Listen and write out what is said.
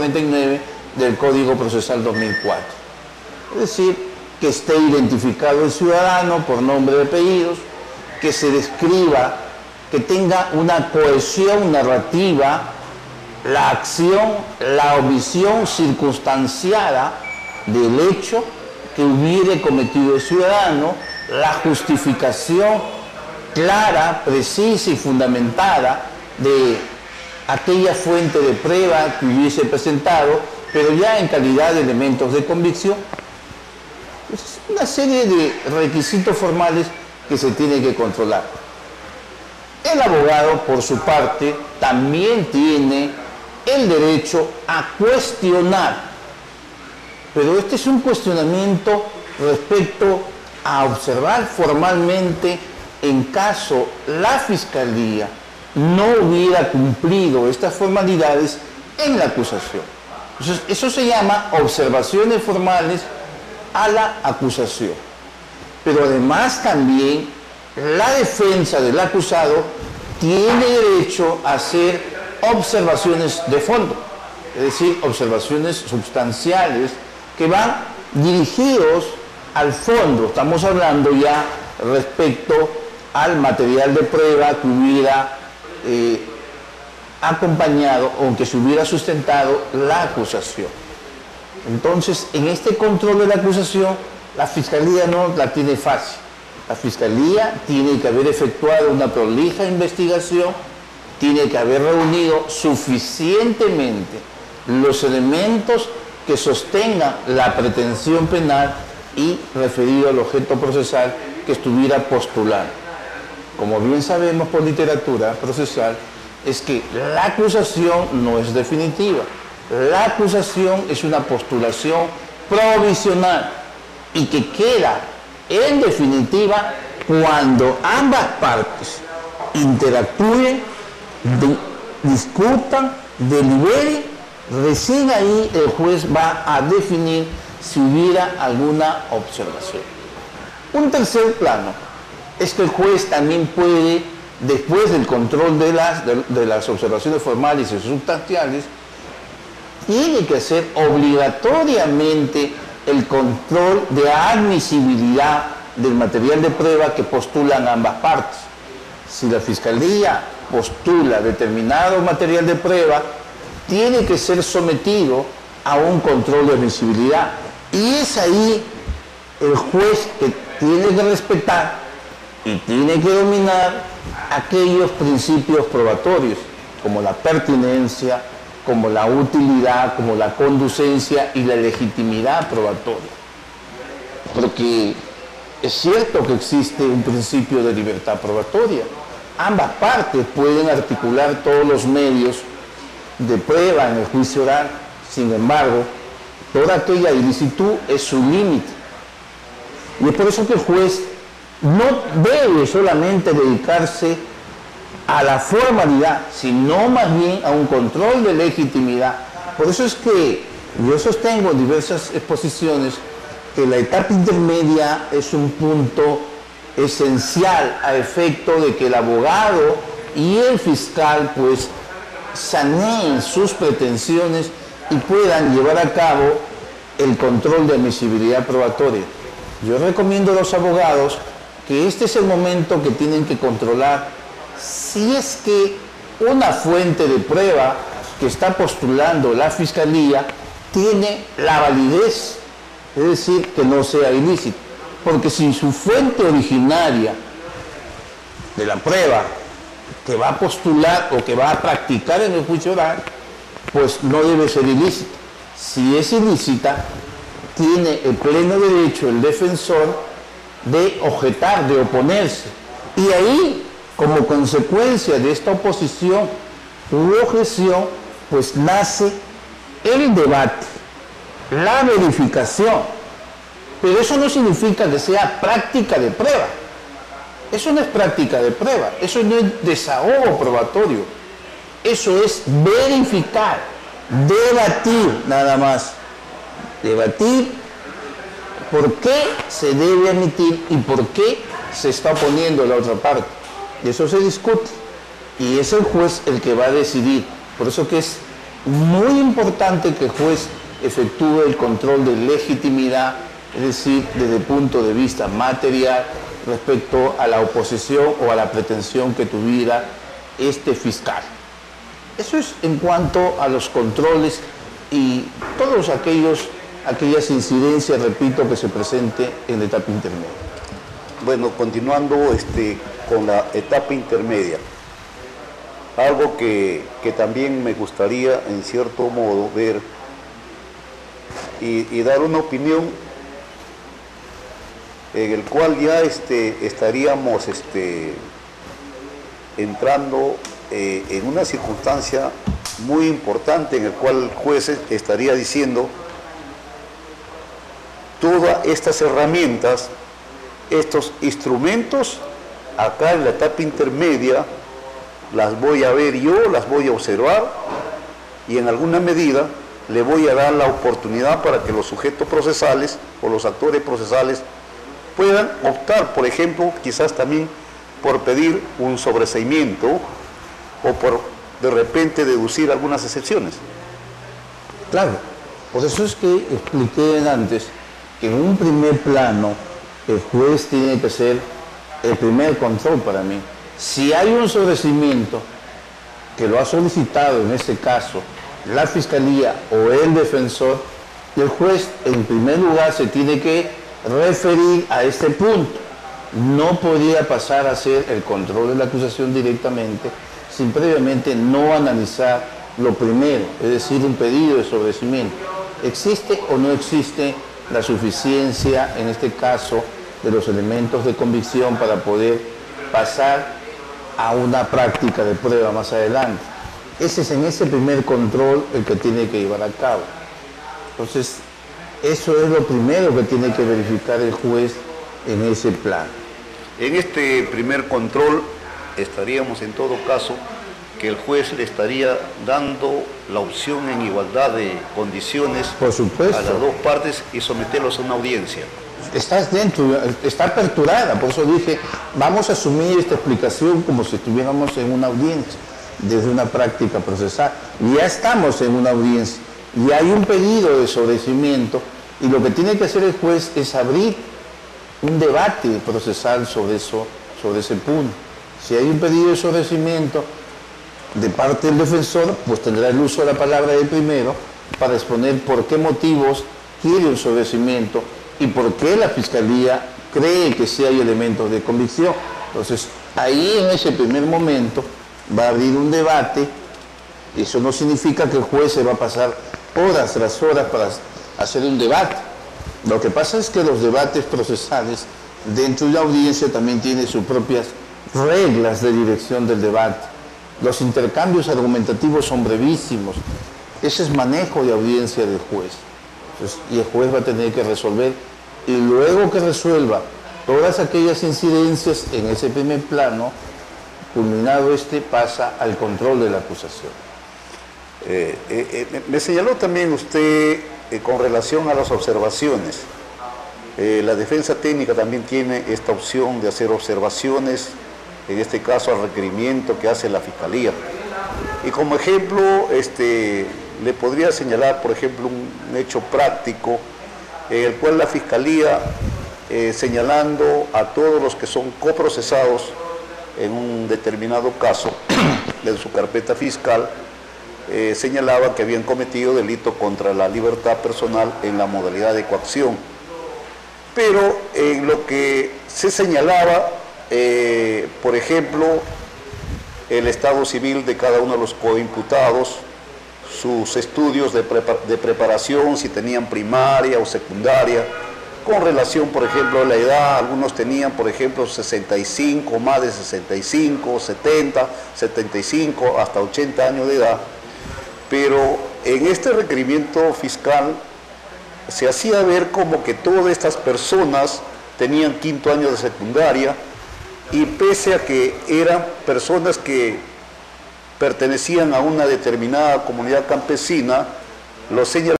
49 del Código Procesal 2004. Es decir, que esté identificado el ciudadano por nombre y apellidos, que se describa, que tenga una cohesión narrativa, la acción, la omisión circunstanciada del hecho que hubiere cometido el ciudadano, la justificación clara, precisa y fundamentada de aquella fuente de prueba que hubiese presentado, pero ya en calidad de elementos de convicción. Es una serie de requisitos formales que se tiene que controlar. El abogado, por su parte, también tiene el derecho a cuestionar, pero este es un cuestionamiento respecto a observar formalmente en caso la Fiscalía no hubiera cumplido estas formalidades en la acusación. Entonces, eso se llama observaciones formales a la acusación. Pero además también la defensa del acusado tiene derecho a hacer observaciones de fondo, es decir, observaciones sustanciales que van dirigidos al fondo. Estamos hablando ya respecto al material de prueba que hubiera acompañado o que se hubiera sustentado la acusación. Entonces, en este control de la acusación, la Fiscalía no la tiene fácil. La Fiscalía tiene que haber efectuado una prolija investigación, tiene que haber reunido suficientemente los elementos que sostengan la pretensión penal y referido al objeto procesal que estuviera postulando. Como bien sabemos por literatura procesal, es que la acusación no es definitiva. La acusación es una postulación provisional y que queda en definitiva cuando ambas partes interactúen, discutan, deliberen. Recién ahí el juez va a definir si hubiera alguna observación. Un tercer plano es que el juez también puede, después del control de las observaciones formales y sustanciales, tiene que hacer obligatoriamente el control de admisibilidad del material de prueba que postulan ambas partes. Si la Fiscalía postula determinado material de prueba, tiene que ser sometido a un control de admisibilidad. Y es ahí el juez que tiene que respetar y tiene que dominar aquellos principios probatorios, como la pertinencia, como la utilidad, como la conducencia y la legitimidad probatoria. Porque es cierto que existe un principio de libertad probatoria. Ambas partes pueden articular todos los medios de prueba en el juicio oral. Sin embargo, toda aquella ilicitud es su límite. Y es por eso que el juez no debe solamente dedicarse a la formalidad, sino más bien a un control de legitimidad. Por eso es que yo sostengo en diversas exposiciones que la etapa intermedia es un punto esencial a efecto de que el abogado y el fiscal pues saneen sus pretensiones y puedan llevar a cabo el control de admisibilidad probatoria. Yo recomiendo a los abogados que este es el momento que tienen que controlar si es que una fuente de prueba que está postulando la Fiscalía tiene la validez, es decir, que no sea ilícito. Porque si su fuente originaria de la prueba que va a postular o que va a practicar en el juicio oral, pues no debe ser ilícita. Si es ilícita, tiene el pleno derecho el defensor de objetar, de oponerse. Y ahí, como consecuencia de esta oposición u objeción, pues nace el debate, la verificación. Pero eso no significa que sea práctica de prueba. Eso no es práctica de prueba, eso no es desahogo probatorio. Eso es verificar, debatir nada más. Debatir por qué se debe admitir y por qué se está oponiendo la otra parte. De eso se discute y es el juez el que va a decidir. Por eso que es muy importante que el juez efectúe el control de legitimidad, es decir, desde el punto de vista material, respecto a la oposición o a la pretensión que tuviera este fiscal. Eso es en cuanto a los controles y todas aquellas incidencias, repito, que se presente en la etapa intermedia. Bueno, continuando con la etapa intermedia, algo que también me gustaría en cierto modo ver y dar una opinión en el cual ya estaríamos entrando en una circunstancia muy importante en el cual el juez estaría diciendo todas estas herramientas, estos instrumentos, acá en la etapa intermedia, las voy a ver yo, las voy a observar y en alguna medida le voy a dar la oportunidad para que los sujetos procesales o los actores procesales puedan optar, por ejemplo, quizás también por pedir un sobreseimiento o por de repente deducir algunas excepciones. Claro, por eso es que expliqué antes que en un primer plano el juez tiene que ser el primer control para mí. Si hay un sobreseimiento que lo ha solicitado, en este caso, la Fiscalía o el defensor, el juez en primer lugar se tiene que referir a este punto. No podría pasar a ser el control de la acusación directamente sin previamente no analizar lo primero, es decir, un pedido de sobreseimiento. ¿Existe o no existe la suficiencia, en este caso, de los elementos de convicción para poder pasar a una práctica de prueba más adelante? Ese es en ese primer control el que tiene que llevar a cabo. Entonces, eso es lo primero que tiene que verificar el juez en ese plano. En este primer control estaríamos en todo caso que el juez le estaría dando la opción en igualdad de condiciones, por supuesto, a las dos partes y someterlos a una audiencia. Estás dentro, está aperturada, por eso dije, vamos a asumir esta explicación como si estuviéramos en una audiencia, desde una práctica procesal. Ya estamos en una audiencia y hay un pedido de sobreseimiento y lo que tiene que hacer el juez es abrir un debate procesal sobre eso, sobre ese punto. Si hay un pedido de sobreseimiento de parte del defensor, pues tendrá el uso de la palabra del primero para exponer por qué motivos quiere un sobreseimiento y por qué la Fiscalía cree que sí hay elementos de convicción. Entonces, ahí en ese primer momento va a abrir un debate. Eso no significa que el juez se va a pasar horas tras horas para hacer un debate. Lo que pasa es que los debates procesales dentro de la audiencia también tienen sus propias reglas de dirección del debate. Los intercambios argumentativos son brevísimos. Ese es manejo de audiencia del juez. Entonces, y el juez va a tener que resolver, y luego que resuelva todas aquellas incidencias en ese primer plano, culminado pasa al control de la acusación. Me señaló también usted con relación a las observaciones. La defensa técnica también tiene esta opción de hacer observaciones, en este caso al requerimiento que hace la Fiscalía. Y como ejemplo, le podría señalar, por ejemplo, un hecho práctico en el cual la Fiscalía, señalando a todos los que son coprocesados en un determinado caso de su carpeta fiscal, señalaba que habían cometido delito contra la libertad personal en la modalidad de coacción. Pero en lo que se señalaba, por ejemplo, el estado civil de cada uno de los coimputados, sus estudios de preparación, si tenían primaria o secundaria, con relación, por ejemplo, a la edad, algunos tenían, por ejemplo, 65, más de 65, 70, 75, hasta 80 años de edad. Pero en este requerimiento fiscal se hacía ver como que todas estas personas tenían 5º año de secundaria y pese a que eran personas que pertenecían a una determinada comunidad campesina, los señalaban